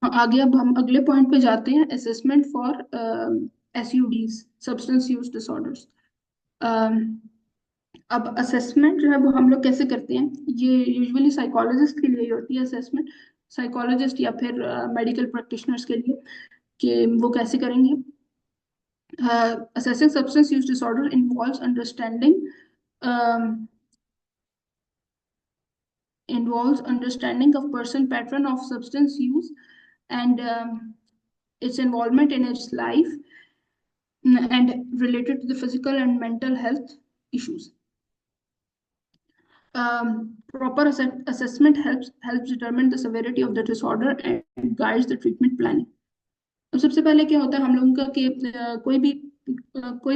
आगे अब हम अगले पॉइंट पे जाते हैं, assessment for SUDs, substance use disorders. अब असेसमेंट जो है वो हम लोग कैसे करते हैं, ये यूजुअली साइकोलॉजिस्ट के लिए ही होती है असेसमेंट, साइकोलॉजिस्ट या फिर मेडिकल प्रैक्टिशनर्स के लिए, कि वो कैसे करेंगे। Assessing substance use disorder um, involves understanding of person pattern of substance use and its involvement in its life, and related to the physical and mental health issues. Proper assessment helps determine the severity of the disorder and guides the treatment planning. तो सबसे पहले क्या होता है हम लोगों का कि कोई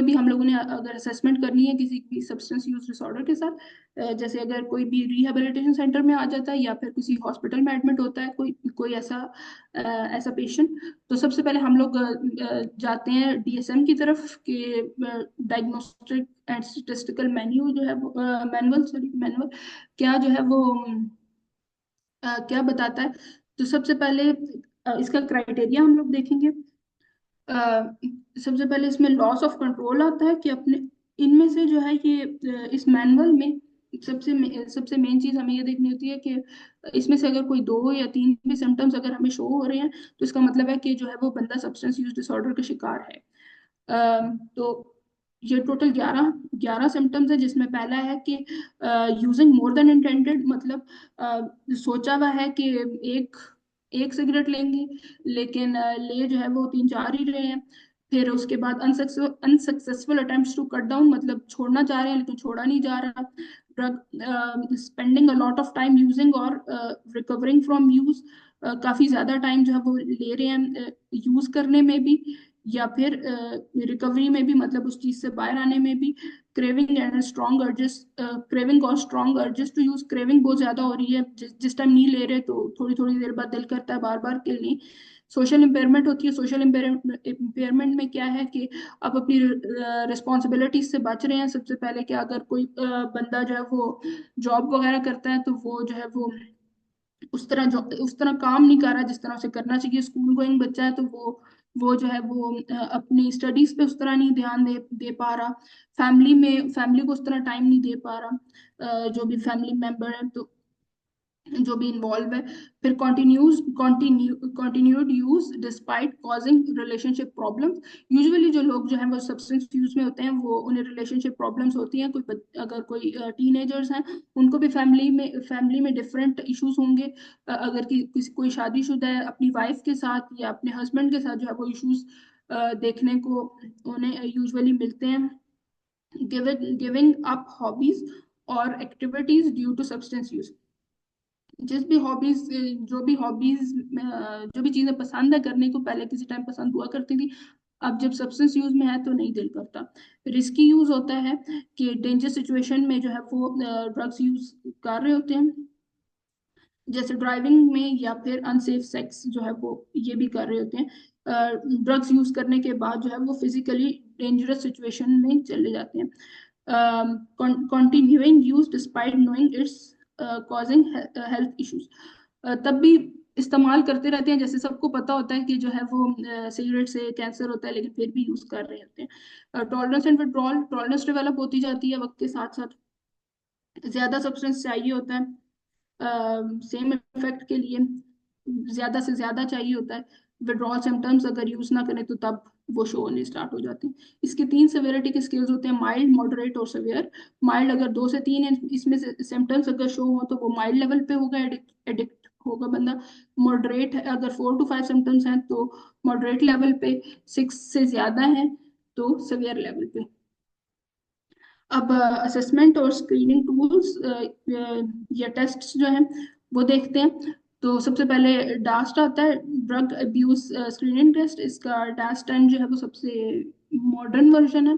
भी हम लोगों ने अगर असेसमेंट करनी है किसी भी सब्सटेंस यूज डिसऑर्डर के साथ, जैसे अगर कोई भी रिहेबिलिटेशन सेंटर में आ जाता है या फिर किसी हॉस्पिटल में एडमिट होता है कोई कोई ऐसा पेशेंट, तो सबसे पहले हम लोग जाते हैं डीएसएम की तरफ कि डायग्नोस्टिक एंड स्टैटिस्टिकल मेन्यू जो है मैनुअल क्या जो है वो क्या बताता है। तो सबसे पहले इसका क्राइटेरिया हम लोग देखेंगे। सबसे पहले इसमें लॉस ऑफ कंट्रोल आता है कि अपने इनमें से जो है ये इस मैनुअल में सबसे मेन चीज हमें ये देखनी होती है कि इसमें से अगर कोई दो या तीन भी सिम्टम्स अगर हमें शो हो रहे हैं तो इसका मतलब है कि जो है वो बंदा सब्सटेंस यूज डिसऑर्डर का शिकार है। तो ये टोटल 11 सिम्टम्स है, जिसमें पहला है कि यूजिंग मोर देन इंटेंडेड, मतलब सोचा हुआ है कि एक एक सिगरेट लेंगे लेकिन ले जो है वो तीन चार ही रहे हैं। फिर उसके बाद unsuccessful attempts to cut down, मतलब छोड़ना चाह रहे हैं लेकिन छोड़ा नहीं जा रहा। Drug spending a lot of time using और रिकवरिंग फ्रॉम यूज, काफी ज्यादा टाइम जो है वो ले रहे हैं यूज करने में भी या फिर रिकवरी में भी, मतलब उस चीज से बाहर आने में भी। Craving and strong urges, craving और strong urges to use, craving बहुत ज्यादा हो रही है, जिस टाइम नहीं ले रहे तो थोड़ी थोड़ी देर बाद दिल करता है बार बार के लिए। सोशल इम्पेयरमेंट होती है, सोशल इम्पेयरमेंट में क्या है कि आप अपनी रिस्पॉन्सिबिलिटीज से बच रहे हैं। सबसे पहले कि अगर कोई बंदा जो है वो जॉब वगैरह करता है तो वो जो है वो उस तरह काम नहीं कर रहा जिस तरह उसे करना चाहिए। स्कूल गोइंग बच्चा है तो वो जो है वो अपनी स्टडीज पे उस तरह नहीं ध्यान दे पा रहा। फैमिली को उस तरह टाइम नहीं दे पा रहा, जो भी फैमिली मेंबर है तो जो भी इन्वॉल्व है। फिर continued use despite causing relationship problems. Usually जो लोग जो है वो सब्सटेंस यूज में होते हैं वो उन्हें रिलेशनशिप प्रॉब्लम्स होती हैं। अगर कोई टीनेजर्स हैं उनको भी फैमिली में डिफरेंट इश्यूज होंगे। अगर कोई शादीशुदा है अपनी वाइफ के साथ या अपने हस्बैंड के साथ जो है वो इश्यूज देखने को उन्हें यूजुअली मिलते हैं। गिविंग अप हॉबीज और activities due to substance use, जिस भी हॉबीज जो भी हॉबीज जो भी चीजें पसंद है करने को पहले किसी टाइम पसंद हुआ करती थी, अब जब सब्सटेंस यूज में है तो नहीं दिल करता। रिस्की यूज होता है कि डेंजर सिचुएशन में जो है वो ड्रग्स यूज कर रहे होते हैं, जैसे ड्राइविंग में या फिर अनसेफ सेक्स जो है वो ये भी कर रहे होते हैं। ड्रग्स यूज करने के बाद जो है वो फिजिकली डेंजरस सिचुएशन में चले जाते हैं। Continuing use despite knowing it's causing health issues, तब भी इस्तेमाल करते रहते हैं जैसे सबको पता होता है कि जो है वो सिगरेट से कैंसर होता है लेकिन फिर भी यूज कर रहे होते हैं। Tolerance and withdrawal, tolerance develop होती जाती है वक्त के साथ साथ, ज्यादा सब्सटेंस चाहिए होता है सेम इफेक्ट के लिए, ज्यादा से ज्यादा चाहिए होता है। विड्रॉल सिम्टम्स अगर यूज ना करें तो तब वो शो होने स्टार्ट हो जाते हैं। इसके तीन सेवेरिटी के स्केल्स होते हैं, माइल्ड, मॉडरेट और सेवियर। माइल्ड अगर दो से तीन इसमें से सिम्टम्स अगर शो हो तो वो माइल्ड लेवल पे होगा, एडिक्ट होगा बंदा। मॉडरेट अगर 4 to 5 सिम्टम्स हैं तो मॉडरेट लेवल पे, 6 से ज्यादा है तो सेवियर लेवल पे। अब असेसमेंट और स्क्रीनिंग टूल्स या टेस्ट्स जो हैं वो देखते हैं। तो सबसे पहले डास्ट आता है, ड्रग अब्यूज स्क्रीनिंग टेस्ट। इसका डास्ट 10 जो है वो सबसे मॉडर्न वर्जन है।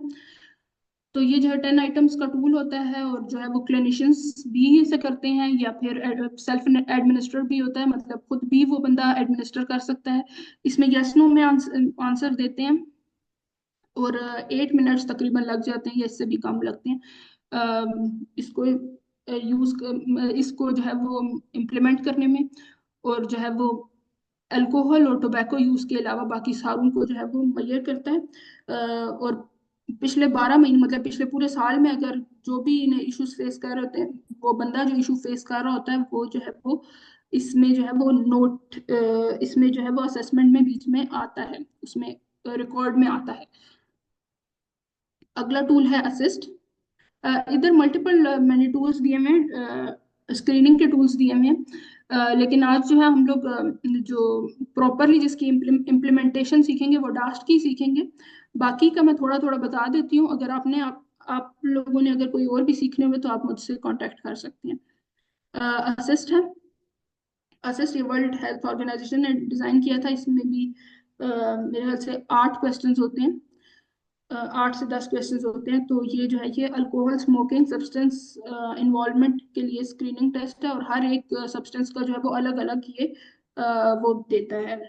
तो ये जो है 10 आइटम्स का टूल होता है और जो है वो क्लिनिशियंस भी इसे करते हैं या फिर सेल्फ एडमिनिस्टर भी होता है, मतलब खुद भी वो बंदा एडमिनिस्टर कर सकता है। इसमें यस नो में आंसर देते हैं और 8 मिनट्स तकरीबन लग जाते हैं या इससे भी कम लगते हैं इसको इसको जो है वो इम्प्लीमेंट करने में। और जो है वो अल्कोहल और टोबैको यूज के अलावा बाकी सारों को जो है वो मेजर करता है। और पिछले 12 महीने मतलब पिछले पूरे साल में अगर जो भी इन्हें इश्यूज फेस कर रहे होते हैं, वो बंदा जो इशू फेस कर रहा होता है वो जो है वो इसमें जो है वो नोट इसमें जो है वो असेसमेंट में बीच में आता है, उसमें रिकॉर्ड में आता है। अगला टूल है असिस्ट। इधर मल्टीपल मैंने टूल्स दिए हुए हैं, स्क्रीनिंग के टूल्स दिए हुए हैं। लेकिन आज जो है हम लोग जो प्रॉपरली जिसकी इम्प्लीमेंटेशन सीखेंगे वो डास्ट की सीखेंगे। बाकी का मैं थोड़ा थोड़ा बता देती हूँ, अगर आप लोगों ने अगर कोई और भी सीखने हुए तो आप मुझसे कांटेक्ट कर सकते हैं। असिस्ट है। असिस्ट ये वर्ल्ड हेल्थ ऑर्गेनाइजेशन ने डिजाइन किया था। इसमें भी मेरे ख्याल से 8 क्वेश्चंस होते हैं, 8 से 10 क्वेश्चंस होते हैं। तो ये जो है ये अल्कोहल स्मोकिंग सब्सटेंस इन्वॉल्वमेंट के लिए स्क्रीनिंग टेस्ट है, और हर एक सब्सटेंस का जो है वो अलग अलग ये वो देता है,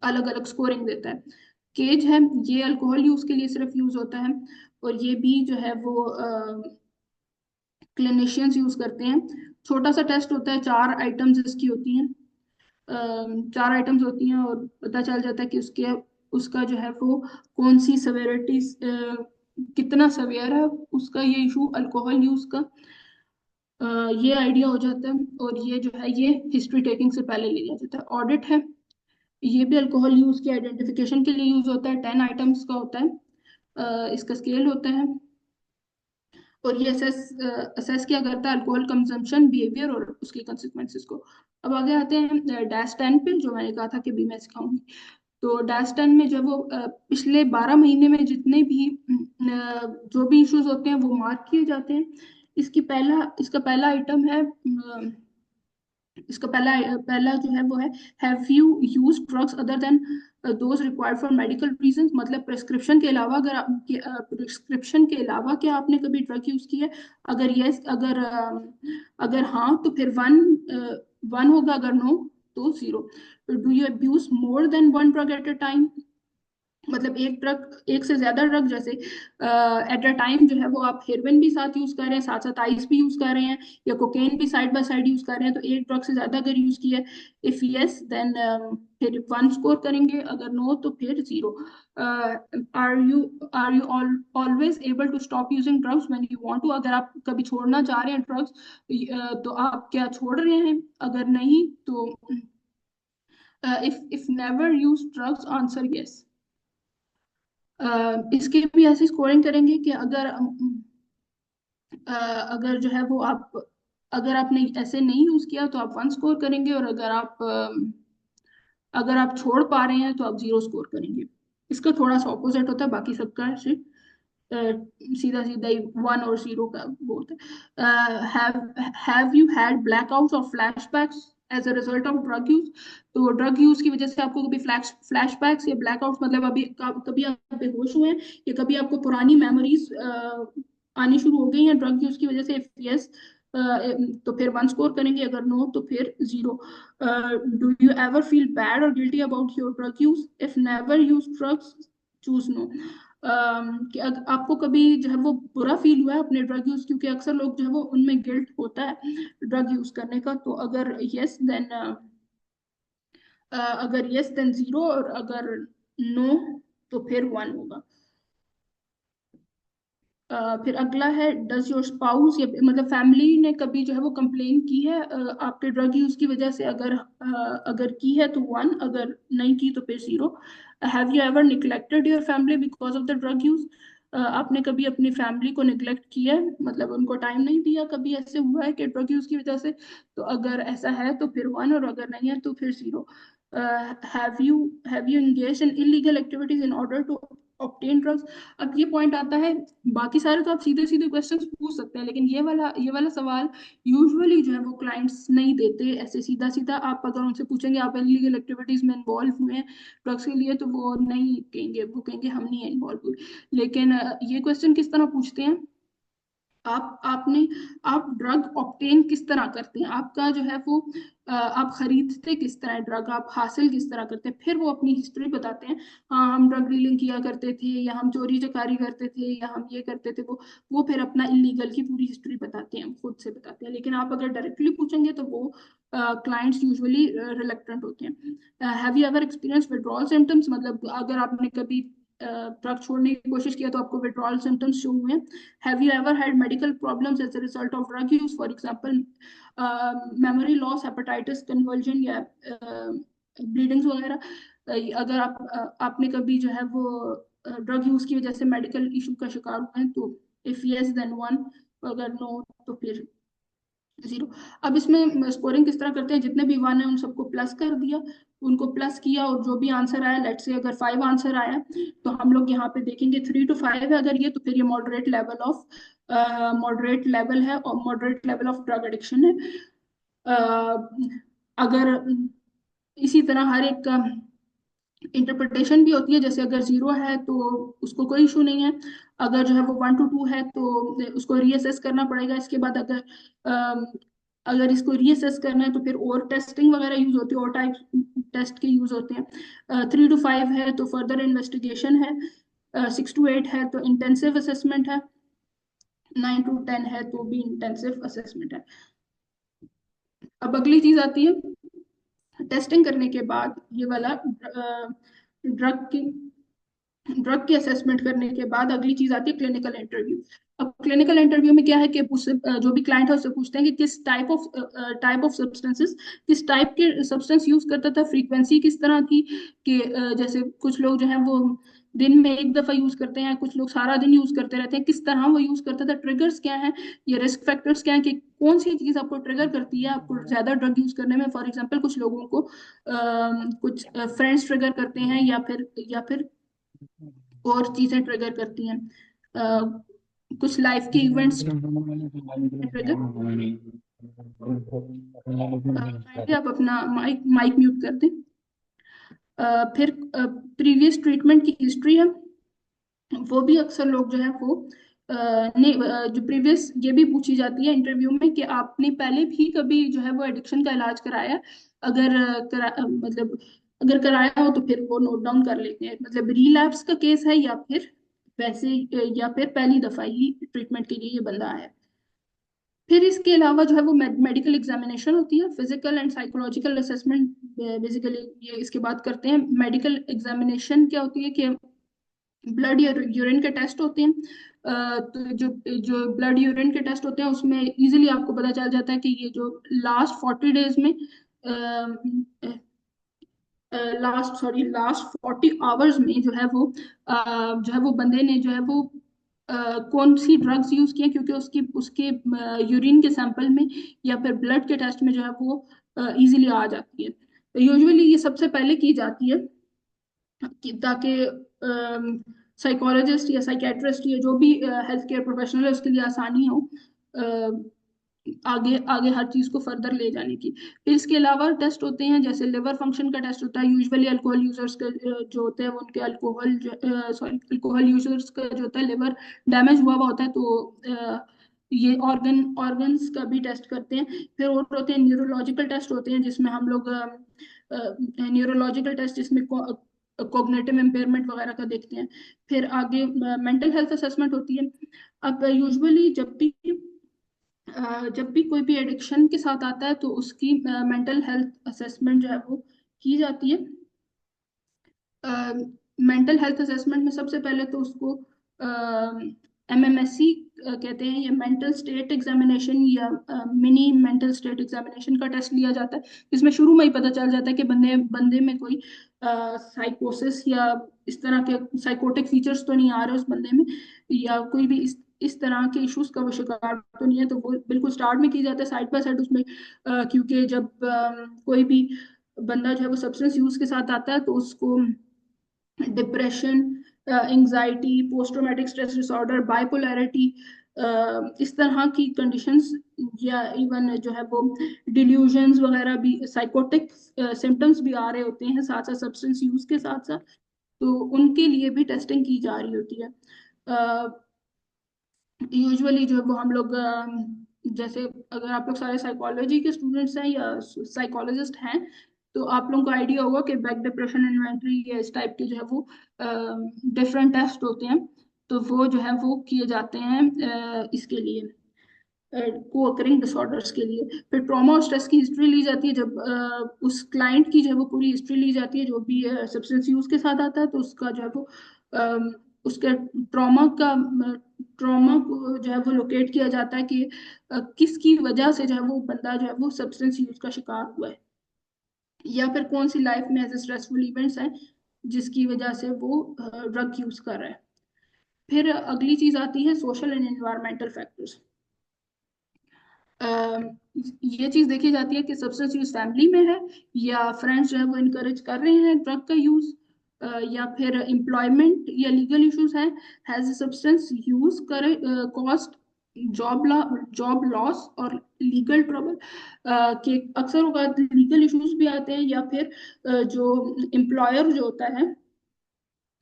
अलग अलग स्कोरिंग देता है। केज है, ये अल्कोहल यूज के लिए सिर्फ यूज होता है, और ये भी जो है वो क्लिनिशियंस यूज करते हैं। छोटा सा टेस्ट होता है, 4 आइटम्स इसकी होती हैं। 4 आइटम्स होती हैं और पता चल जाता है कि उसके उसका जो है वो कौन सी सवेरिटी, कितना सवेयर है उसका ये इशू अल्कोहल यूज का। अ, ये आइडिया हो जाता है, और ये जो है ये हिस्ट्री टेकिंग से पहले ले लिया जाता है। ऑडिट है, ये भी अल्कोहल यूज की आइडेंटिफिकेशन के लिए यूज होता है। 10 आइटम्स का होता है। इसका स्केल होता है, और ये असेस असेस क्या करता है अल्कोहल कंजम्पशन बिहेवियर और उसकी कंसिक्वेंसेस को। अब आगे आते हैं डैश 10 पे, जो मैंने कहा था कि भी मैं सिखाऊंगी। तो डैश 10 में जो वो पिछले 12 महीने में जितने भी जो भी इश्यूज होते हैं वो मार्क किए जाते हैं। इसका पहला आइटम है, इसका पहला पहला जो है वो है, have you use drugs other than those required for medical reasons. मतलब प्रिस्क्रिप्शन के अलावा, अगर प्रिस्क्रिप्शन के अलावा क्या आपने कभी ड्रग यूज की है? अगर यस, अगर हाँ तो फिर 1 होगा, अगर नो तो 0। Do you abuse more than 1 drug at a time? मतलब एक से ज्यादा ड्रग, जैसे एट अ टाइम जो है वो आप हेरोइन भी साथ यूज कर रहे हैं, साथ साथ आइस भी यूज कर रहे हैं, या कोकेन भी साइड बाय साइड यूज कर रहे हैं, तो एक ड्रग से ज्यादा अगर यूज किया है, इफ यस देन फिर 1 स्कोर करेंगे, अगर नो तो फिर 0। Are you always able to stop using drugs when you want to? अगर आप कभी छोड़ना चाह रहे हैं ड्रग्स, तो आप क्या छोड़ रहे हैं? अगर नहीं तो if never use drugs, answer yes. इसकी भी ऐसी स्कोरिंग करेंगे कि अगर जो है वो आप, अगर आपने ऐसे नहीं यूज किया तो आप 1 स्कोर करेंगे, और अगर आप छोड़ पा रहे हैं तो आप 0 स्कोर करेंगे। इसका थोड़ा सा ऑपोजिट होता है बाकी सबका से, सीधा सीधा ही 1 और 0 का वो होता है। हैव यू हैड ब्लैकआउट्स और flashbacks as a result of drug use? तो ड्रग यूज की वजह से आपको कभी फ्लैशबैक्स या ब्लैकआउट्स, मतलब अभी कभी आप बेहोश हुए हैं, या कभी आपको पुरानी मेमोरीज आनी शुरू हो गई हैं ड्रग यूज की वजह से? यस तो फिर 1 स्कोर करेंगे, अगर नो तो फिर 0। Do you ever feel bad और guilty about your drug use? If never use drugs, choose no. कि आपको कभी जो है वो बुरा फील हुआ है अपने ड्रग यूज, क्योंकि अक्सर लोग जो है वो उनमें गिल्ट होता है ड्रग यूज करने का। तो अगर यस देन 0, और अगर नो तो फिर 1 होगा। फिर अगला है, डज योर स्पाउस, या मतलब फैमिली ने कभी जो है वो कंप्लेन की है आपके ड्रग यूज की वजह से? अगर की है तो 1, अगर नहीं की तो फिर 0। Have you ever neglected your family because of the drug use? आपने कभी अपनी फैमिली को निग्लेक्ट किया है, मतलब उनको टाइम नहीं दिया, कभी ऐसे हुआ है कि ड्रग यूज की वजह से? तो अगर ऐसा है तो फिर 1, और अगर नहीं है तो फिर 0। Have you engage in illegal activities in order to obtain drugs? अब ये पॉइंट आता है, बाकी सारे तो आप सीधे सीधे क्वेश्चंस पूछ सकते हैं, लेकिन ये वाला सवाल यूजुअली जो है वो क्लाइंट्स नहीं देते ऐसे सीधा सीधा। आप अगर उनसे पूछेंगे आप इलीगल एक्टिविटीज में इन्वॉल्व हुए हैं ड्रग्स के लिए, तो वो नहीं कहेंगे, वो कहेंगे हम नहीं इन्वॉल्व हुए। लेकिन ये क्वेश्चन किस तरह पूछते हैं आपने आप ड्रग ऑब्टेन किस तरह करते हैं, आपका जो है वो आप खरीदते किस तरह ड्रग, आप हासिल किस तरह करते हैं, फिर वो अपनी हिस्ट्री बताते हैं। हाँ, हम ड्रग डीलिंग किया करते थे, या हम चोरी चकारी करते थे, या हम ये करते थे, वो फिर अपना इलीगल की पूरी हिस्ट्री बताते हैं, खुद से बताते हैं। लेकिन आप अगर डायरेक्टली पूछेंगे तो वो क्लाइंट्स यूजुअली रिलेक्टेंट होते हैं। Have you ever experience withdrawal symptoms, मतलब अगर आपने कभी ड्रग छोड़ने की कोशिश किया तो आपको विड्रॉल सिम्टम्स शो हुए हैं। Have you ever had medical problems as a result of drug use? For example, memory loss, hepatitis, convulsion या bleedings वगैरह। अगर आपने कभी जो है वो ड्रग यूज की वजह से मेडिकल इशू का शिकार हुए हैं तो इफ यस देन वन, अगर नो तो फिर जीरो। अब इसमें स्कोरिंग किस तरह करते हैं, जितने भी वन है उन सबको प्लस कर दिया, उनको प्लस किया, और जो भी आंसर आया, लेट्स से अगर 5 आंसर आया तो हम लोग यहाँ पे देखेंगे 3 to 5 है अगर ये, तो फिर ये मॉडरेट लेवल है, और moderate level of drug addiction है। अगर इसी तरह हर एक का इंटरप्रिटेशन भी होती है, जैसे अगर 0 है तो उसको कोई इशू नहीं है, अगर जो है वो 1 to 2 है तो उसको रीअसेस करना पड़ेगा। इसके बाद अम, अगर इसको रीअसेस करना है तो फिर और टेस्टिंग वगैरह यूज होती है, और टाइप टेस्ट के यूज होते हैं। 3 to 5 है तो फर्दर इन्वेस्टिगेशन है। 6 to 8 है तो इंटेंसिव असेसमेंट है। 9 to 10 है तो भी इंटेंसिव असेसमेंट है। अब अगली चीज आती है टेस्टिंग करने के बाद, ये वाला ड्रग की ड्रग की असेसमेंट करने के बाद अगली चीज आती है क्लिनिकल इंटरव्यू। अब क्लिनिकल इंटरव्यू में क्या है कि उससे जो भी क्लाइंट है उससे पूछते हैं कि किस टाइप ऑफ सब्सटेंसेस, किस टाइप के सब्सटेंस यूज करता था, फ्रीक्वेंसी किस तरह थी, कि जैसे कुछ लोग जो है वो दिन में एक दफा यूज करते हैं, कुछ लोग सारा दिन यूज करते रहते हैं, किस तरह वो यूज करता था, ट्रिगर्स क्या है, ये रिस्क फैक्टर्स क्या है, कि कौन सी चीज आपको ट्रिगर करती है आपको ज्यादा ड्रग यूज करने में। फॉर एग्जांपल कुछ लोगों को कुछ फ्रेंड्स ट्रिगर करते हैं, या फिर और चीजें ट्रिगर करती हैं, कुछ लाइफ के इवेंट्स ट्रिगर। काइंडली आप अपना माइक माइक म्यूट कर दें। फिर प्रीवियस ट्रीटमेंट की हिस्ट्री है, वो भी अक्सर लोग जो है वो नहीं, जो प्रीवियस ये भी पूछी जाती है इंटरव्यू में कि आपने पहले भी कभी जो है वो एडिक्शन का इलाज कराया है? अगर मतलब अगर कराया हो तो फिर वो नोट डाउन कर लेते हैं, मतलब रिलैप्स का केस है, या फिर वैसे या फिर पहली दफा ही ट्रीटमेंट के लिए ये बंदा आया है। फिर इसके अलावा जो है वो मेडिकल एग्जामिनेशन होती है, physical and psychological assessment basically ये इसके बाद करते हैं। मेडिकल एग्जामिनेशन क्या होती है कि ब्लड या यूरिन के टेस्ट होते हैं। तो जो जो ब्लड यूरिन के टेस्ट होते हैं उसमें इजीली आपको पता चल जाता है कि ये जो लास्ट 40 डेज में, लास्ट 40 आवर्स में जो है वो बंदे ने जो है वो कौन सी ड्रग्स यूज किए, क्योंकि उसकी उसके यूरिन के सैंपल में या फिर ब्लड के टेस्ट में जो है वो इजीली आ जाती है। तो यूजुअली ये सबसे पहले की जाती है ताकि साइकोलॉजिस्ट या साइकेट्रिस्ट या जो भी हेल्थ केयर प्रोफेशनल है उसके लिए आसानी हो आगे आगे हर चीज को फर्दर ले जाने की। फिर इसके अलावा टेस्ट होते हैं, जैसे लिवर फंक्शन का टेस्ट होता है। यूजुअली अल्कोहल यूजर्स का जो होते हैं वो उनके अल्कोहल यूजर्स का जो होता है लिवर डैमेज हुआ हुआ होता है, तो ये ऑर्गन्स का भी टेस्ट करते हैं। फिर और होते हैं न्यूरोलॉजिकल टेस्ट होते हैं, जिसमें हम लोग न्यूरोलॉजिकल टेस्ट जिसमें कॉग्निटिव इम्पेयरमेंट वगैरह का देखते हैं। फिर आगे मेंटल हेल्थ असेसमेंट होती है। अब यूजुअली जब भी कोई भी एडिक्शन के साथ आता है तो उसकी मेंटल हेल्थ असेसमेंट जो है वो की जाती है। मेंटल हेल्थ असेसमेंट में सबसे पहले तो उसको MMSE कहते हैं, या मेंटल स्टेट एग्जामिनेशन, या मिनी मेंटल स्टेट एग्जामिनेशन का टेस्ट लिया जाता है, जिसमें शुरू में ही पता चल जाता है कि बंदे बंदे में कोई साइकोसिस या इस तरह के साइकोटिक फीचर्स तो नहीं आ रहे उस बंदे में, या कोई भी इस तरह के इश्यूज का वो शिकार तो नहीं है। तो वो बिल्कुल स्टार्ट में की जाता है साइड बाय साइड उसमें, क्योंकि जब कोई भी बंदा जो है वो सब्सटेंस यूज के साथ आता है तो उसको depression, anxiety, post traumatic stress disorder, bipolarity, इस तरह की कंडीशंस, या इवन जो है वो डिल्यूजन्स वगैरह भी, साइकोटिक सिम्टम्स भी आ रहे होते हैं साथ साथ सब्सटेंस यूज के साथ साथ, तो उनके लिए भी टेस्टिंग की जा रही होती है। यूजुअली जो है वो हम लोग जैसे अगर आप लोग सारे साइकोलॉजी के स्टूडेंट्स हैं या साइकोलॉजिस्ट हैं, तो आप लोगों को आइडिया होगा कि बैक डिप्रेशन इन्वेंटरी या इस टाइप के जो है वो डिफरेंट टेस्ट होते हैं। तो वो जो है वो किए जाते हैं इसके लिए, को अकरिंग डिसऑर्डर्स के लिए। फिर ट्रॉमा और स्ट्रेस की हिस्ट्री ली जाती है, जब उस क्लाइंट की जो है वो पूरी हिस्ट्री ली जाती है, जो भी सब्सटेंस यूज के साथ आता है, तो उसका जो है वो उसके ट्रॉमा को जो है वो लोकेट किया जाता है कि किसकी वजह से जो है वो बंदा जो है वो सब्सटेंस यूज का शिकार हुआ है, या फिर कौन सी लाइफ में ऐसे स्ट्रेसफुल इवेंट्स हैं जिसकी वजह से वो ड्रग यूज कर रहा है। फिर अगली चीज आती है सोशल एंड एनवायरमेंटल फैक्टर्स। ये चीज देखी जाती है कि सब्सटेंस यूज फैमिली में है, या फ्रेंड्स जो है वो इनकरेज कर रहे हैं ड्रग का यूज, या फिर एम्प्लॉयमेंट या लीगल इश्यूज हैं, हैज सब्सटेंस यूज करे कॉस्ट जॉब लॉस और लीगल ट्रबल, के अक्सर औकात लीगल इश्यूज भी आते हैं, या फिर जो एम्प्लॉयर जो होता है,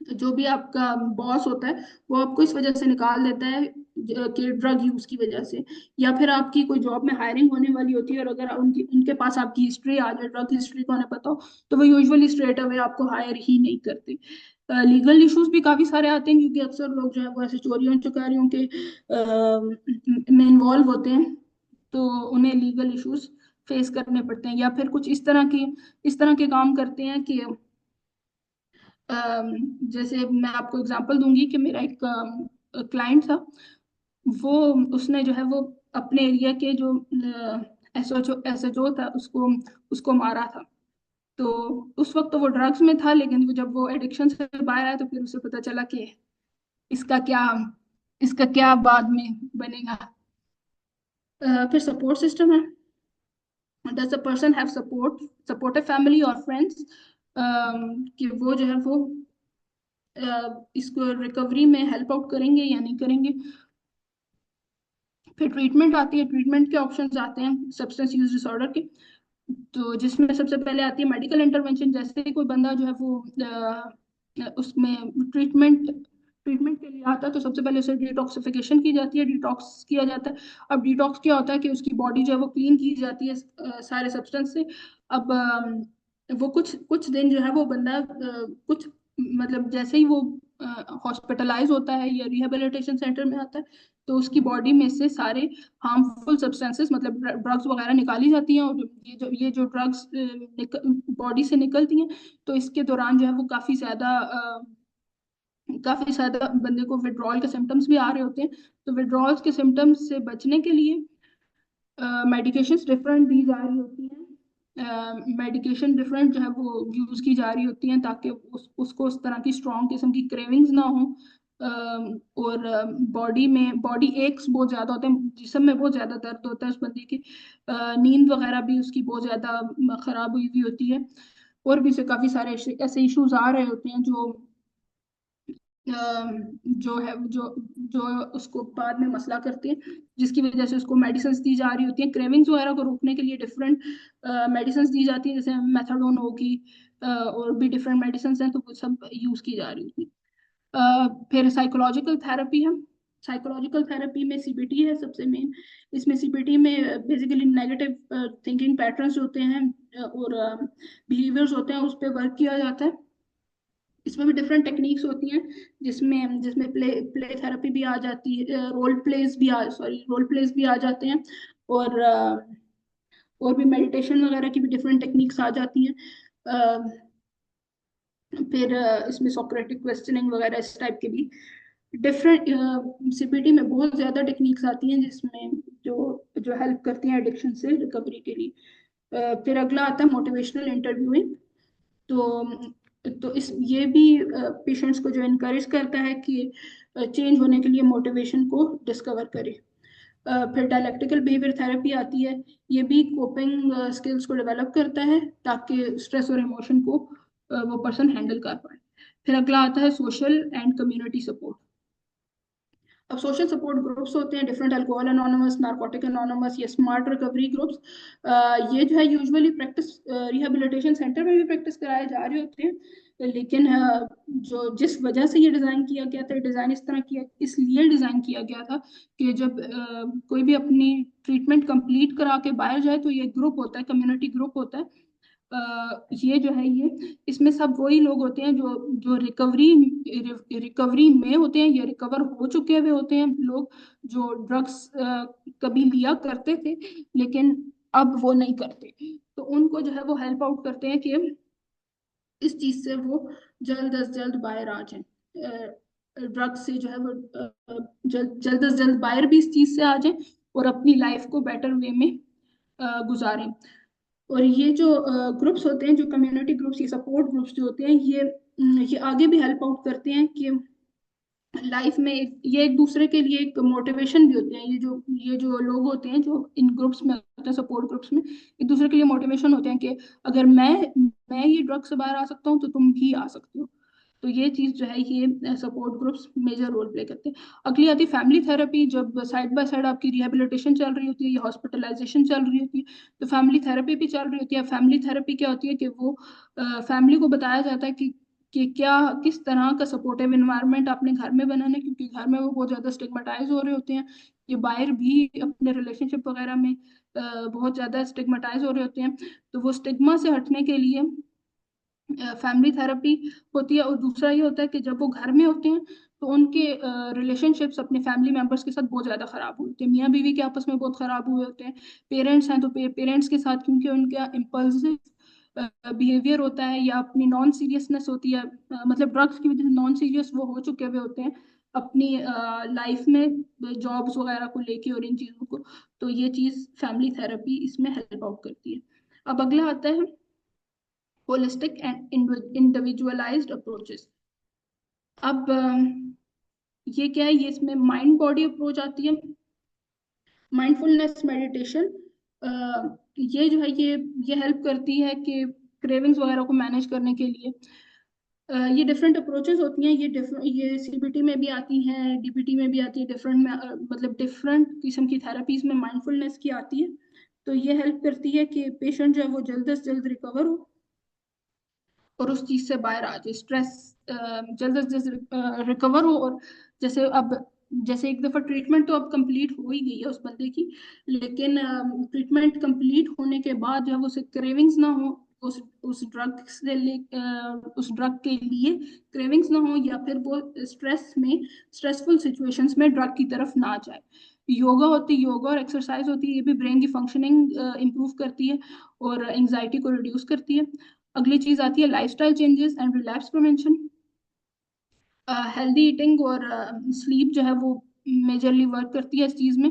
जो भी आपका बॉस होता है, वो आपको इस वजह से निकाल देता है कि ड्रग यूज की वजह से, या फिर आपकी कोई जॉब में हायरिंग होने वाली होती है और अगर उनकी उनके पास आपकी हिस्ट्री आ जाए, ड्रग हिस्ट्री को उन्हें पता हो, तो वो यूजुअली स्ट्रेट अवे आपको हायर ही नहीं करते। लीगल इश्यूज भी काफी सारे आते हैं, क्योंकि अक्सर लोग जो है वो ऐसे चोरियों चकारियों के में इन्वॉल्व होते हैं, तो उन्हें लीगल इश्यूज फेस करने पड़ते हैं, या फिर कुछ इस तरह के काम करते हैं कि जैसे मैं आपको एग्जांपल दूंगी कि मेरा एक क्लाइंट था, वो उसने जो है वो अपने एरिया के जो एसएचओ था, उसको उसको मारा था। तो उस वक्त तो वो ड्रग्स में था, लेकिन वो जब वो एडिक्शन से बाहर आया तो फिर उसे पता चला कि इसका क्या इसका क्या बाद में बनेगा। फिर सपोर्ट सिस्टम है। Does the person have supportive family और फ्रेंड्स, कि वो जो है वो इसको रिकवरी में हेल्प आउट करेंगे या नहीं करेंगे। फिर ट्रीटमेंट आती है, ट्रीटमेंट के ऑप्शंस आते हैं सब्सटेंस यूज डिसऑर्डर के। तो जिसमें सबसे पहले आती है मेडिकल इंटरवेंशन। जैसे ही कोई बंदा जो है वो उसमें ट्रीटमेंट के लिए आता है, तो सबसे पहले उसे डिटॉक्सिफिकेशन की जाती है, डिटॉक्स किया जाता है। अब डिटॉक्स क्या होता है कि उसकी बॉडी जो है वो क्लीन की जाती है सारे सब्सटेंस से। अब वो कुछ कुछ दिन जो है वो बंदा कुछ मतलब जैसे ही वो हॉस्पिटलाइज होता है या रिहेबिलिटेशन सेंटर में आता है, तो उसकी बॉडी में से सारे हार्मफुल सब्सटेंसेस मतलब ड्रग्स वगैरह निकाली जाती हैं, और ये जो ड्रग्स बॉडी से निकलती हैं, तो इसके दौरान जो है वो काफी ज्यादा बंदे को विड्रॉल के सिम्टम्स भी आ रहे होते हैं। तो विड्रॉल्स के सिम्टम्स से बचने के लिए मेडिकेशंस डिफरेंट दी जा रही होती हैं। मेडिकेशन डिफरेंट जो है वो यूज की जा रही होती हैं, ताकि उसको उस तरह की स्ट्रॉन्ग किस्म की क्रेविंग्स ना हो। और बॉडी एक्स बहुत ज्यादा होते हैं, जिस्म में बहुत ज्यादा दर्द होता है उस बंदे की। नींद वगैरह भी उसकी बहुत ज्यादा खराब हुई हुई होती है। और भी से काफी सारे ऐसे इश्यूज आ रहे होते हैं जो उसको बाद में मसला करती है, जिसकी वजह से उसको मेडिसिन दी जा रही होती हैं। क्रेविंग्स वगैरह को रोकने के लिए डिफरेंट मेडिसिन दी जाती हैं, जैसे मेथाडोन होगी, और भी डिफरेंट मेडिसिन हैं, तो वो सब यूज की जा रही होती हैं। फिर साइकोलॉजिकल थेरेपी है। साइकोलॉजिकल थेरेपी में सीबीटी है सबसे मेन। इसमें सीबीटी में बेसिकली नेगेटिव थिंकिंग पैटर्न्स होते हैं, और बिहेवियर्स होते हैं, उस पर वर्क किया जाता है। इसमें भी डिफरेंट टेक्निक्स होती हैं, जिसमें जिसमें प्ले प्ले थेरेपी भी आ जाती है, रोल प्लेस भी आ जाते हैं, और और भी मेडिटेशन वगैरह की भी डिफरेंट टेक्निक्स आ जाती हैं। फिर इसमें सोक्रेटिक क्वेश्चनिंग वगैरह इस टाइप के भी डिफरेंट सीपीटी में बहुत ज्यादा टेक्निक्स आती हैं, जिसमें जो जो हेल्प करती हैं एडिक्शन से रिकवरी के लिए। फिर अगला आता है मोटिवेशनल इंटरव्यूइंग। तो इस ये भी पेशेंट्स को जो इनकरेज करता है कि चेंज होने के लिए मोटिवेशन को डिस्कवर करे। फिर डायलेक्टिकल बिहेवियर थेरेपी आती है। ये भी कोपिंग स्किल्स को डेवलप करता है, ताकि स्ट्रेस और इमोशन को वो पर्सन हैंडल कर पाए। फिर अगला आता है सोशल एंड कम्युनिटी सपोर्ट। अब सोशल सपोर्ट ग्रुप्स होते हैं, different alcohol anonymous, narcotic anonymous या स्मार्ट रिकवरी ग्रुप्स। ये जो है यूजुअली प्रैक्टिस रिहेबिलिटेशन सेंटर में भी प्रैक्टिस कराए जा रहे होते हैं, लेकिन जो जिस वजह से ये डिज़ाइन किया गया था, डिज़ाइन इस तरह किया इसलिए डिज़ाइन किया गया था कि जब कोई भी अपनी ट्रीटमेंट कंप्लीट करा के बाहर जाए तो ये ग्रुप होता है, कम्युनिटी ग्रुप होता है। ये जो है ये इसमें सब वही लोग होते हैं जो जो रिकवरी में होते हैं या रिकवर हो चुके हुए होते हैं लोग, जो ड्रग्स कभी लिया करते थे लेकिन अब वो नहीं करते। तो उनको जो है वो हेल्प आउट करते हैं कि इस चीज से वो जल्द अज जल्द बाहर आ जाए, ड्रग्स से जो है वो जल्द जल्द अज जल्द बाहर भी इस चीज से आ जाए और अपनी लाइफ को बेटर वे में गुजारें। और ये जो ग्रुप्स होते हैं, जो कम्युनिटी ग्रुप्स, ये सपोर्ट ग्रुप्स जो होते हैं, ये आगे भी हेल्प आउट करते हैं कि लाइफ में ये एक दूसरे के लिए एक मोटिवेशन भी होते हैं। ये जो लोग होते हैं जो इन ग्रुप्स में होते हैं, सपोर्ट ग्रुप्स में, एक दूसरे के लिए मोटिवेशन होते हैं कि अगर मैं ये ड्रग से बाहर आ सकता हूँ तो तुम भी आ सकते हो। तो ये चीज जो है ये support groups major role play करते हैं। अगली आती है फैमिली थेरेपी। जब साइड बाय साइड आपकी रिहेबिलिटेशन चल रही होती है या हॉस्पिटलाइजेशन चल रही होती है तो फैमिली थेरेपी भी चल रही होती है। फैमिली थेरेपी क्या होती है कि वो फैमिली को बताया जाता है कि क्या किस तरह का सपोर्टिव इन्वायरमेंट अपने घर में बनाना है, क्योंकि घर में वो बहुत ज्यादा स्टिग्मेटाइज हो रहे होते हैं। ये बाहर भी अपने रिलेशनशिप वगैरह में बहुत ज्यादा स्टिग्मेटाइज हो रहे होते हैं। तो वो स्टिग्मा से हटने के लिए फैमिली थेरेपी होती है। और दूसरा ये होता है कि जब वो घर में होते हैं तो उनके रिलेशनशिप्स अपने फैमिली मेंबर्स के साथ बहुत ज़्यादा ख़राब होते हैं, मियाँ बीवी के आपस में बहुत ख़राब हुए होते हैं। पेरेंट्स हैं तो पेरेंट्स के साथ क्योंकि उनका इम्पल्सिव बिहेवियर होता है या अपनी नॉन सीरियसनेस होती है, मतलब ड्रग्स की वजह से नॉन सीरियस वो हो चुके हुए होते हैं अपनी लाइफ में, जॉब्स वगैरह को लेके और इन चीज़ों को। तो ये चीज़ फैमिली थेरेपी इसमें हेल्प आउट करती है। अब अगला आता है होलिस्टिक एंड इंडिविजुअलाइज्ड अप्रोचेस। अब ये क्या है, ये इसमें माइंड बॉडी अप्रोच आती है। माइंडफुलनेस मेडिटेशन ये जो है ये हेल्प करती है कि क्रेविंग्स वगैरह को मैनेज करने के लिए। ये डिफरेंट अप्रोचेस होती हैं, ये सीबीटी में भी आती हैं, डीबीटी में भी आती है, डिफरेंट में मतलब डिफरेंट किस्म की थेरेपीज में माइंडफुलनेस की आती है। तो ये हेल्प करती है कि पेशेंट जो है वो जल्द से जल्द रिकवर हो और उस चीज से बाहर आ जाए, स्ट्रेस जल्द से जल्द रिकवर हो। और जैसे अब जैसे एक दफा ट्रीटमेंट तो अब कंप्लीट हो ही गई है उस बंदे की, लेकिन ट्रीटमेंट कंप्लीट होने के बाद जब उसे क्रेविंग्स ना हो उस ड्रग से उस ड्रग के लिए क्रेविंग्स ना हो, या फिर वो स्ट्रेसफुल सिचुएशंस में ड्रग की तरफ ना जाए। योगा और एक्सरसाइज होती है, ये भी ब्रेन की फंक्शनिंग इंप्रूव करती है और एंजाइटी को रिड्यूस करती है। अगली चीज आती है lifestyle changes and relapse prevention. Healthy eating और स्लीप जो है वो मेजरली वर्क करती है इस चीज में।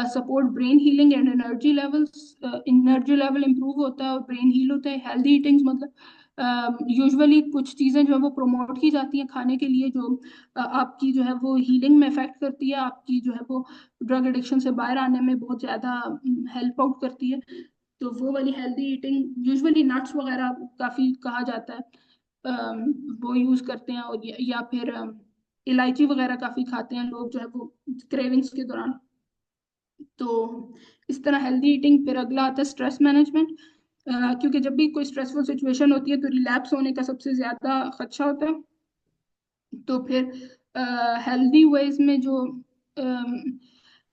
Support brain healing and energy level improve होता है और ब्रेन हील होता है। हेल्दी ईटिंग्स मतलब यूजुअली कुछ चीजें जो है वो प्रमोट की जाती हैं खाने के लिए, जो आपकी जो है वो हीलिंग में इफेक्ट करती है, आपकी जो है वो ड्रग एडिक्शन से बाहर आने में बहुत ज्यादा हेल्प आउट करती है। तो वो वाली हेल्दी ईटिंग यूजुअली नट्स वगैरह काफी कहा जाता है, वो यूज करते हैं। और या फिर इलायची वगैरह काफी खाते हैं लोग जो है वो क्रेविंग्स के दौरान। तो इस तरह हेल्दी ईटिंग। फिर अगला आता है स्ट्रेस मैनेजमेंट, क्योंकि जब भी कोई स्ट्रेसफुल सिचुएशन होती है तो रिलैप्स होने का सबसे ज्यादा खदशा होता है। तो फिर हेल्दी वेज में जो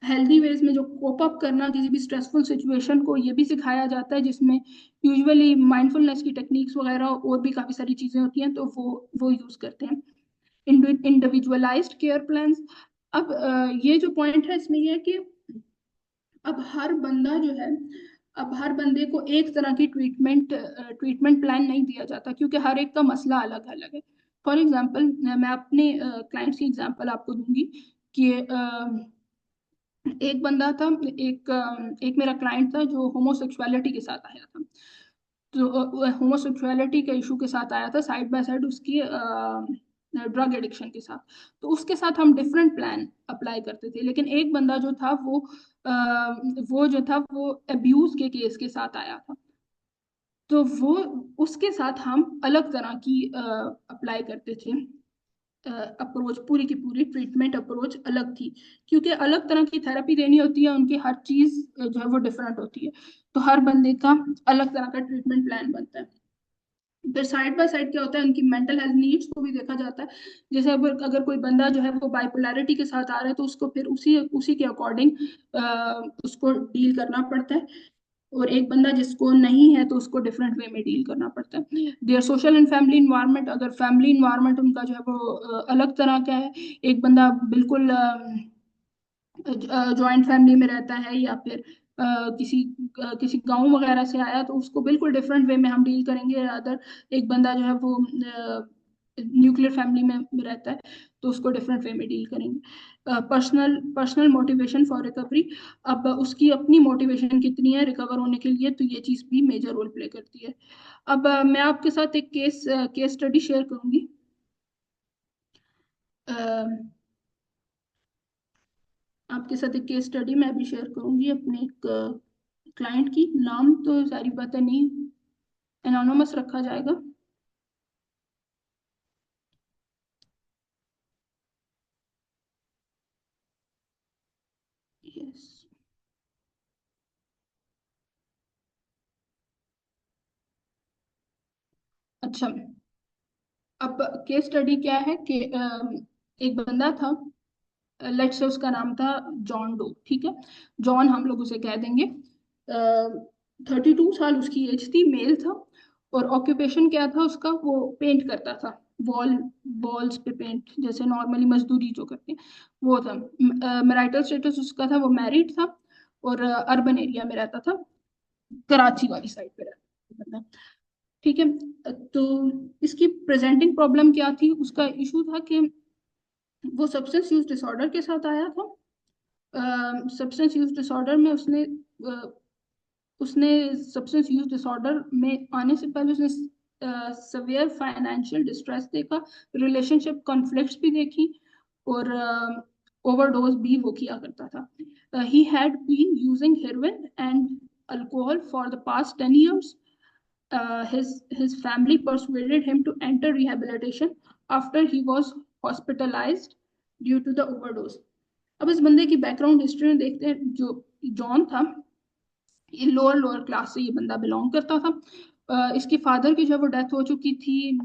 हेल्दी वेज में जो कोप अप करना किसी भी स्ट्रेसफुल सिचुएशन को, ये भी सिखाया जाता है, जिसमें यूजुअली माइंडफुलनेस की टेक्निक्स वगैरह और भी काफ़ी सारी चीज़ें होती हैं, तो वो यूज़ करते हैं। Individualised care plans. अब ये जो पॉइंट है इसमें ये है कि अब हर बंदा जो है, अब हर बंदे को एक तरह की ट्रीटमेंट प्लान नहीं दिया जाता, क्योंकि हर एक का मसला अलग अलग है। फॉर एग्जांपल मैं अपने क्लाइंट्स की एग्जांपल आपको दूंगी कि एक बंदा था, एक मेरा क्लाइंट था जो होमोसेक्सुअलिटी के साथ आया था। तो होमोसेक्सुअलिटी के इशू के साथ आया था साइड बाय साइड उसकी ड्रग एडिक्शन के साथ। तो उसके साथ हम डिफरेंट प्लान अप्लाई करते थे, लेकिन एक बंदा जो था वो अब्यूज के केस के साथ आया था। तो वो उसके साथ हम अलग तरह की अप्लाई करते थे। अप्रोच, पूरी की पूरी ट्रीटमेंट अप्रोच अलग थी, क्योंकि अलग तरह की थेरेपी देनी होती है, उनकी हर चीज जो है वो डिफरेंट होती है। तो हर बंदे का अलग तरह का ट्रीटमेंट प्लान बनता है। फिर साइड बाय साइड क्या होता है, उनकी मेंटल हेल्थ नीड्स को भी देखा जाता है। जैसे अगर कोई बंदा जो है वो बाइपोलैरिटी के साथ आ रहा है, तो उसको फिर उसी उसी के अकॉर्डिंग उसको डील करना पड़ता है। और एक बंदा जिसको नहीं है तो उसको डिफरेंट वे में डील करना पड़ता है। Their social and family environment, अगर फैमिली इन्वायरमेंट उनका जो है वो अलग तरह का है, एक बंदा बिल्कुल जॉइंट फैमिली में रहता है, या फिर किसी गांव वगैरह से आया, तो उसको बिल्कुल डिफरेंट वे में हम डील करेंगे। अदर एक बंदा जो है वो न्यूक्लियर फैमिली में रहता है, तो उसको डिफरेंट वे में डील करेंगे। Personal personal motivation for recovery, अब उसकी अपनी मोटिवेशन कितनी है रिकवर होने के लिए, तो ये चीज़ भी मेजर रोल प्ले करती है। अब मैं आपके साथ एक केस स्टडी शेयर करूंगी। अ, आपके साथ एक केस स्टडी मैं भी शेयर करूंगी अपने एक क्लाइंट की। नाम तो सारी बातें नहीं, एनोनिमस रखा जाएगा। यस। अच्छा, अब केस स्टडी क्या है कि एक बंदा था, लेट्स से उसका नाम था जॉन डो, ठीक है। जॉन हम लोग उसे कह देंगे। 32 साल उसकी एज थी, मेल था। और ऑक्यूपेशन क्या था उसका, वो पेंट करता था, वॉल वॉल्स पे पेंट, जैसे नॉर्मली मजदूरी जो करते हैं वो था। मैरिटल स्टेटस उसका था, वो मैरिड था, और अर्बन एरिया में रहता था, कराची वाली साइड पे रहता था, ठीक है। तो इसकी प्रेजेंटिंग प्रॉब्लम क्या थी, उसका इशू था कि वो सब्सटेंस यूज डिसऑर्डर के साथ आया था। सब्सटेंस यूज डिसऑर्डर में अ, उसने सब्सटेंस यूज डिसऑर्डर में आने से पहले उसने सवियर फाइनेंशियल डिस्ट्रेस देखा, रिलेशनशिप कॉन्फ्लिक्ट्स भी देखी, और ओवरडोज भी वो किया करता था। He had been using heroin and alcohol for the past 10 years. His family persuaded him to enter rehabilitation after he was hospitalized due to the overdose. अब इस बंदे की बैकग्राउंड हिस्ट्री में देखते हैं। जो जॉन था, ये लोअर लोअर क्लास से ये बंदा बिलोंग करता था। इसके फादर की जो है वो डेथ हो चुकी थी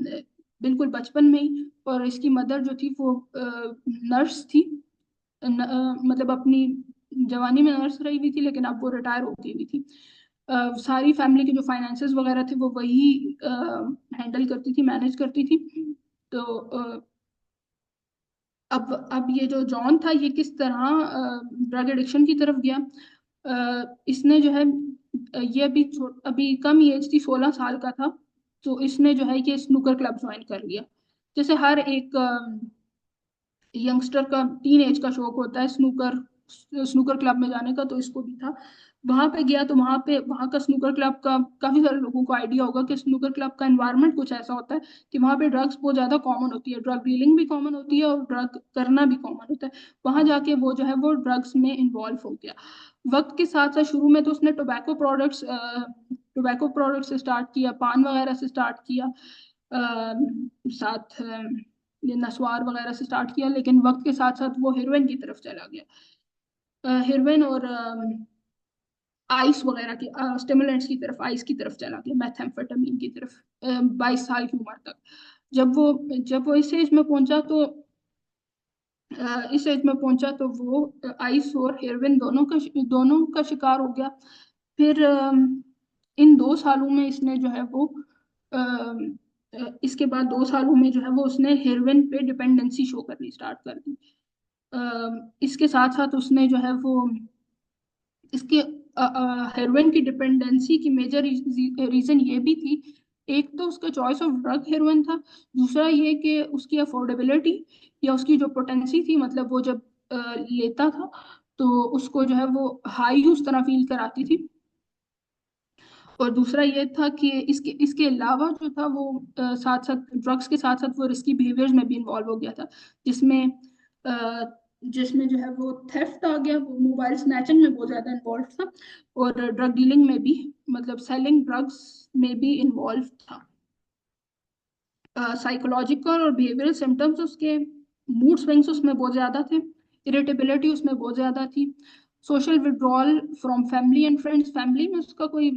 बिल्कुल बचपन में ही। और इसकी मदर जो थी वो नर्स थी। मतलब अपनी जवानी में नर्स रही हुई थी, लेकिन अब वो रिटायर हो गई हुई थी। सारी फैमिली के जो फाइनेंसेस वगैरह थे वो वही हैंडल करती थी, मैनेज करती थी। तो अब ये जो जॉन था, ये किस तरह ड्रग एडिक्शन की तरफ गया। इसने जो है ये अभी कम ही एज थी, 16 साल का था। तो इसने जो है ये स्नूकर क्लब ज्वाइन कर लिया। जैसे हर एक यंगस्टर का टीन एज का शौक होता है स्नूकर स्नूकर क्लब में जाने का, तो इसको भी था। वहां पे गया तो वहां का स्नूकर क्लब का काफी सारे लोगों को आइडिया होगा कि स्नूकर क्लब का एनवायरनमेंट कुछ ऐसा होता है कि वहां पे ड्रग्स बहुत ज्यादा कॉमन होती है, ड्रग डीलिंग भी कॉमन होती है और ड्रग करना भी कॉमन होता है। वहां जाके वो जो है वो ड्रग्स में इन्वॉल्व हो गया। वक्त के साथ साथ शुरू में तो उसने टोबैको प्रोडक्ट्स से स्टार्ट किया, पान वगैरह से स्टार्ट किया, साथ ये नस्वार वगैरह से स्टार्ट किया, लेकिन वक्त के साथ साथ वो हेरोइन की तरफ चला गया। हेरोइन और आइस वगैरह की स्टिमुलेंट्स की तरफ, आइस की तरफ चला गया, मेथाम्फेटामिन की तरफ। 22 साल की उम्र तक जब वो इस एज में पहुंचा तो वो आइस और हेरोइन दोनों का शिकार हो गया। फिर इन 2 सालों में इसने जो है वो इसके बाद 2 सालों में जो है वो उसने हेरोइन पे डिपेंडेंसी शो करनी स्टार्ट कर दी। इसके साथ साथ उसने जो है वो इसके हेरोइन की डिपेंडेंसी की मेजर रीजन ये भी थी। एक तो उसका चॉइस ऑफ ड्रग हेरोइन था, दूसरा ये कि उसकी अफोर्डेबिलिटी या उसकी जो पोटेंसी थी, मतलब वो जब लेता था तो उसको जो है वो हाई उस तरह फील कराती थी। और दूसरा ये था कि इसके इसके अलावा जो था वो साथ साथ ड्रग्स के साथ साथ वो रिस्की बिहेवियर्स में भी इन्वॉल्व हो गया था, जिसमें अ, जिसमें जो है वो थेफ्ट आ गया, वो मोबाइल स्नैचिंग में बहुत ज्यादा इन्वॉल्व था। और ड्रग डीलिंग में भी, मतलब सेलिंग ड्रग्स में भी इन्वॉल्व था। साइकोलॉजिकल और बिहेवियरल सिम्टम्स उसके, मूड स्विंग्स उसमें बहुत ज़्यादा थे, इरिटेबिलिटी उसमें बहुत ज़्यादा थी, social withdrawal from family and friends, family में उसका कोई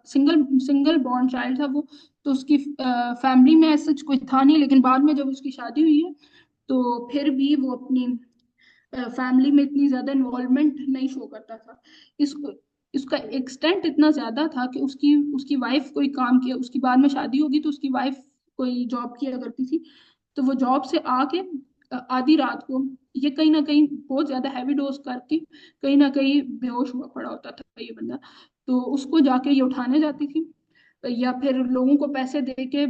सिंगल सिंगल बॉर्न चाइल्ड था वो, तो उसकी फैमिली में ऐसा कोई था नहीं, लेकिन बाद में जब उसकी शादी हुई है तो फिर भी वो अपनी फैमिली में इतनी ज्यादा इन्वॉल्वमेंट नहीं शो करता था। इसको इसका एक्सटेंट इतना ज्यादा था कि उसकी उसकी वाइफ कोई काम किया, उसकी बाद में शादी होगी तो उसकी वाइफ कोई जॉब किया करती थी, तो वो जॉब से आके आधी रात को ये कहीं ना कहीं बहुत ज्यादा हैवी डोज करके कहीं ना कहीं बेहोश हुआ पड़ा होता था ये बंदा, तो उसको जाके ये उठाने जाती थी, या फिर लोगों को पैसे दे के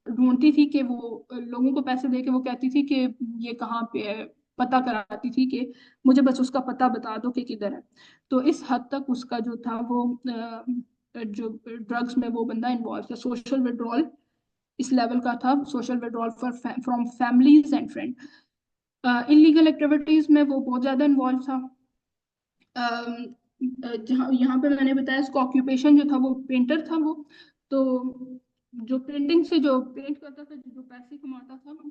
ढूंढती थी कि वो, लोगों को पैसे दे के वो कहती थी कि ये कहाँ पे है, पता कराती थी कि मुझे बस उसका पता बता दो कि किधर है। तो इस हद तक उसका जो था वो जो ड्रग्स में वो बंदा इन्वॉल्व था, सोशल विड्रॉल इस लेवल का था, social withdrawal for from families and friend, illegal activities में वो बहुत ज्यादा इन्वॉल्व था। जहाँ यहाँ पे मैंने बताया इसका ऑक्यूपेशन जो था वो पेंटर था वो, तो जो पेंटिंग से जो पेंट करता था, जो पैसे कमाता था,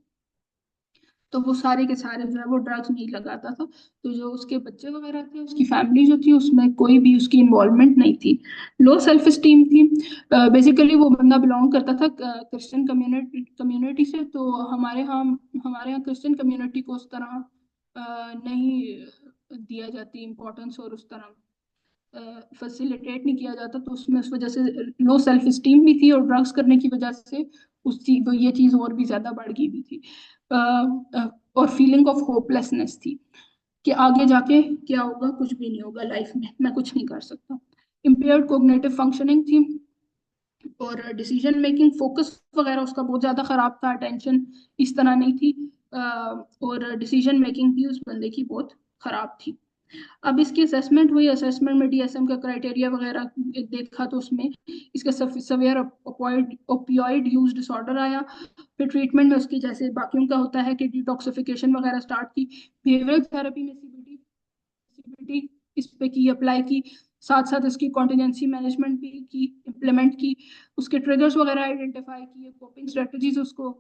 तो वो सारे के सारे जो है वो ड्रग्स में ही लगाता था। तो जो उसके बच्चे वगैरह थे, उसकी फैमिली जो थी, उसमें कोई भी उसकी इन्वॉल्वमेंट नहीं थी, लो सेल्फ स्टीम थी। बेसिकली वो बंदा बिलोंग करता था क्रिश्चियन कम्युनिटी से, तो हमारे यहाँ क्रिश्चियन कम्युनिटी को उस तरह नहीं दिया जाती इम्पोर्टेंस, और उस तरह फैसिलिटेट नहीं किया जाता, तो उसमें उस वजह से लो सेल्फ स्टीम भी थी, और ड्रग्स करने की वजह से उस चीज तो ये चीज और भी ज्यादा बढ़ गई भी थी। और फीलिंग ऑफ होपलेसनेस थी कि आगे जाके क्या होगा, कुछ भी नहीं होगा लाइफ में, मैं कुछ नहीं कर सकता। इम्पेयर्ड कोग्निटिव फंक्शनिंग थी, और डिसीजन मेकिंग फोकस वगैरह उसका बहुत ज्यादा खराब था, अटेंशन इस तरह नहीं थी, और डिसीजन मेकिंग भी उस बंदे की बहुत खराब थी। अब इसकी असेसमेंट हुई, असेसमेंट में डीएसएम का क्राइटेरिया वगैरह देखा, तो उसमें इसका सवेयर ओपियोइड यूज डिसऑर्डर आया। फिर ट्रीटमेंट में उसकी जैसे बाकियों का होता है कि डिटॉक्सिफिकेशन वगैरह स्टार्ट की, बिहेवियरल थेरेपी में सीबीटी सीबीटी इस पे की, अप्लाई की, साथ साथ इसकी कॉन्टिजेंसी मैनेजमेंट भी की, इम्प्लीमेंट की, उसके ट्रिगर्स वगैरह आइडेंटिफाई किए, कोपिंग स्ट्रेटजीज उसको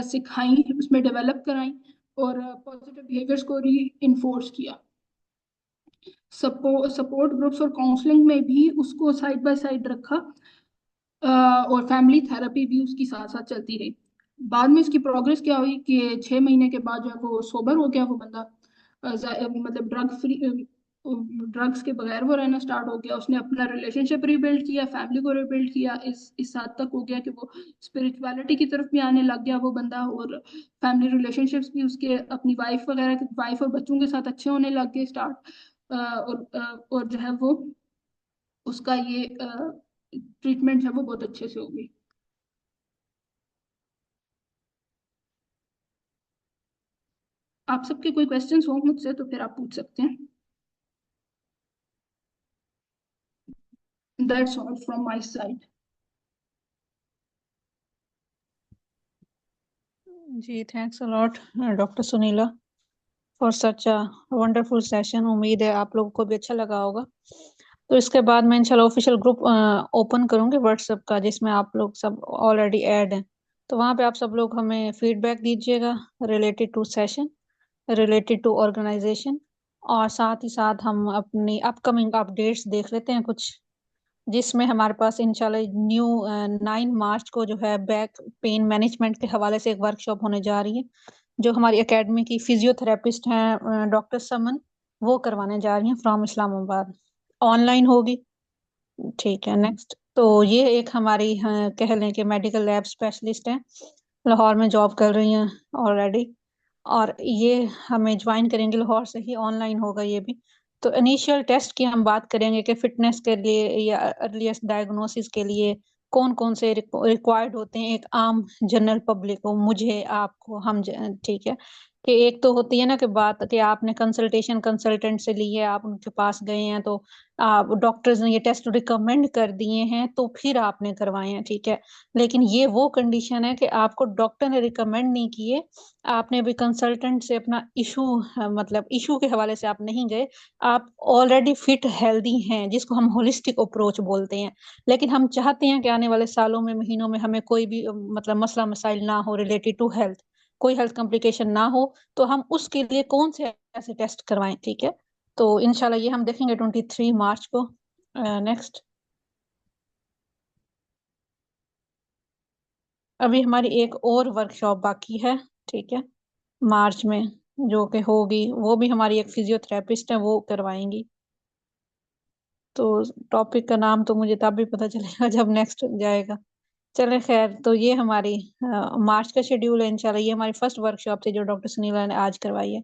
सिखाई, उसमें डेवलप कराई, और पॉजिटिव बिहेवियर्स को री इन्फोर्स किया। सपोर्ट ग्रुप्स और काउंसलिंग में भी उसको साइड बाय साइड रखा, और फैमिली थेरेपी भी उसकी साथ साथ चलती रही। बाद में इसकी प्रोग्रेस क्या हुई कि 6 महीने के बाद जो है वो सोबर हो गया वो बंदा, मतलब ड्रग्स के बगैर वो रहना स्टार्ट हो गया, उसने अपना रिलेशनशिप रिबिल्ड किया, फैमिली को रिबिल्ड किया, इस हद तक हो गया कि वो स्पिरिचुअलिटी की तरफ भी आने लग गया वो बंदा, और फैमिली रिलेशनशिप्स भी उसके अपनी वाइफ और बच्चों के साथ अच्छे होने लग गए स्टार्ट, और जो है वो उसका ये ट्रीटमेंट है वो बहुत अच्छे से हो गई। आप सबके कोई क्वेश्चंस हो मुझसे तो फिर आप पूछ सकते हैं। That's all from my side. जी thanks a lot doctor Sunila for such a wonderful session. उम्मीद है आप लोगों को भी अच्छा लगा होगा। तो इसके बाद मैं इंशाल्लाह ऑफिशियल ग्रुप ओपन करूंगी व्हाट्सएप का, जिसमें आप लोग सब ऑलरेडी ऐड हैं। तो वहाँ पे आप सब लोग हमें फीडबैक दीजिएगा related to session, related to organisation, और साथ ही साथ हम अपनी अपकमिंग अपडेट्स देख लेते हैं कुछ, जिसमें हमारे पास इंशाल्लाह न्यू 9 मार्च को जो है बैक पेन मैनेजमेंट के हवाले से एक वर्कशॉप होने जा रही है, जो हमारी एकेडमी की फिजियोथेरेपिस्ट हैं डॉक्टर समन, वो करवाने जा रही हैं फ्रॉम इस्लामाबाद। ऑनलाइन होगी। ठीक है, नेक्स्ट। तो ये एक हमारी कह लें कि मेडिकल लैब स्पेशलिस्ट हैं, लाहौर में जॉब कर रही हैं ऑलरेडी, और ये हमें ज्वाइन करेंगे लाहौर से ही, ऑनलाइन होगा ये भी। तो इनिशियल टेस्ट की हम बात करेंगे कि फिटनेस के लिए या अर्लीस्ट डायग्नोसिस के लिए कौन कौन से रिक्वायर्ड होते हैं एक आम जनरल पब्लिक को, मुझे, आपको, हम ठीक है कि एक तो होती है ना कि बात कि आपने कंसल्टेशन कंसल्टेंट से ली है, आप उनके पास गए हैं, तो आप डॉक्टर्स ने ये टेस्ट रिकमेंड कर दिए हैं तो फिर आपने करवाए हैं, ठीक है। लेकिन ये वो कंडीशन है कि आपको डॉक्टर ने रिकमेंड नहीं किए, आपने भी कंसल्टेंट से अपना इशू, मतलब इशू के हवाले से आप नहीं गए, आप ऑलरेडी फिट हेल्दी हैं, जिसको हम होलिस्टिक अप्रोच बोलते हैं। लेकिन हम चाहते हैं कि आने वाले सालों में, महीनों में हमें कोई भी मतलब मसला मसाइल ना हो रिलेटेड टू हेल्थ, कोई हेल्थ कॉम्प्लिकेशन ना हो, तो हम उसके लिए कौन से ऐसे टेस्ट करवाएं, ठीक है। तो इंशाल्लाह ये हम देखेंगे 23 मार्च को। नेक्स्ट, अभी हमारी एक और वर्कशॉप बाकी है, ठीक है, मार्च में, जो कि होगी, वो भी हमारी एक फिजियोथेरेपिस्ट है वो करवाएंगी। तो टॉपिक का नाम तो मुझे तब भी पता चलेगा जब नेक्स्ट जाएगा। चले खैर, तो ये हमारी मार्च का शेड्यूल है इंशाल्लाह। ये हमारी फर्स्ट वर्कशॉप थी जो डॉक्टर सुनीला ने आज करवाई है।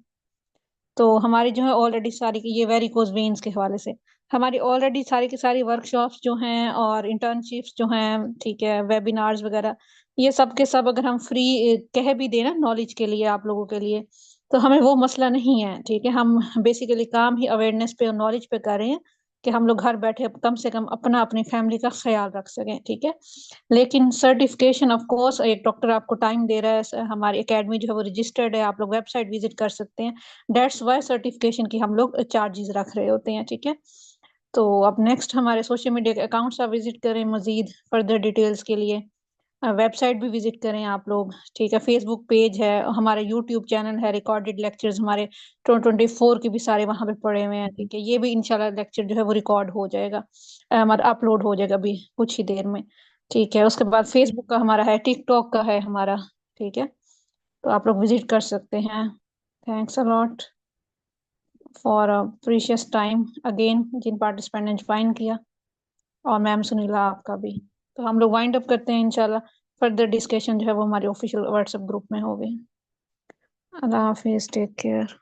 तो हमारी जो है ऑलरेडी सारी ये वेरिकोज वेन्स के हवाले से हमारी ऑलरेडी सारी की सारी वर्कशॉप्स जो हैं और इंटर्नशिप्स जो हैं, ठीक है, वेबिनार्स वगैरह, ये सब के सब अगर हम फ्री कह भी देना नॉलेज के लिए आप लोगों के लिए, तो हमें वो मसला नहीं है, ठीक है। हम बेसिकली काम ही अवेयरनेस पे और नॉलेज पे कर रहे हैं कि हम लोग घर बैठे कम से कम अपना अपनी फैमिली का ख्याल रख सकें, ठीक है। लेकिन सर्टिफिकेशन ऑफ कोर्स एक डॉक्टर आपको टाइम दे रहा है, हमारी एकेडमी जो है वो रजिस्टर्ड है, आप लोग वेबसाइट विजिट कर सकते हैं। डेट्स वाई सर्टिफिकेशन की हम लोग चार्जेस रख रहे होते हैं, ठीक है। तो अब नेक्स्ट हमारे सोशल मीडिया के अकाउंट्स आप विजिट करें मजीद फर्दर डिटेल्स के लिए, वेबसाइट भी विजिट करें आप लोग, ठीक है। फेसबुक पेज है, हमारा यूट्यूब चैनल है, रिकॉर्डेड लेक्चर्स हमारे 2024 के भी सारे वहां पे पड़े हुए हैं, ठीक है। ये भी इंशाल्लाह लेक्चर जो है वो रिकॉर्ड हो जाएगा, हमारा अपलोड हो जाएगा अभी कुछ ही देर में, ठीक है। उसके बाद फेसबुक का हमारा है, टिकटॉक का है हमारा, ठीक है। तो आप लोग विजिट कर सकते हैं। Thanks a lot for precious time again जिन पार्टिसिपेंट ने ज्वाइन किया, और मैम सुनीला आपका भी। तो हम लोग वाइंड अप करते हैं इंशाल्लाह। फर्दर डिस्कशन जो है वो हमारे ऑफिशियल व्हाट्सएप ग्रुप में होगी। अल्लाह हाफिज, टेक केयर।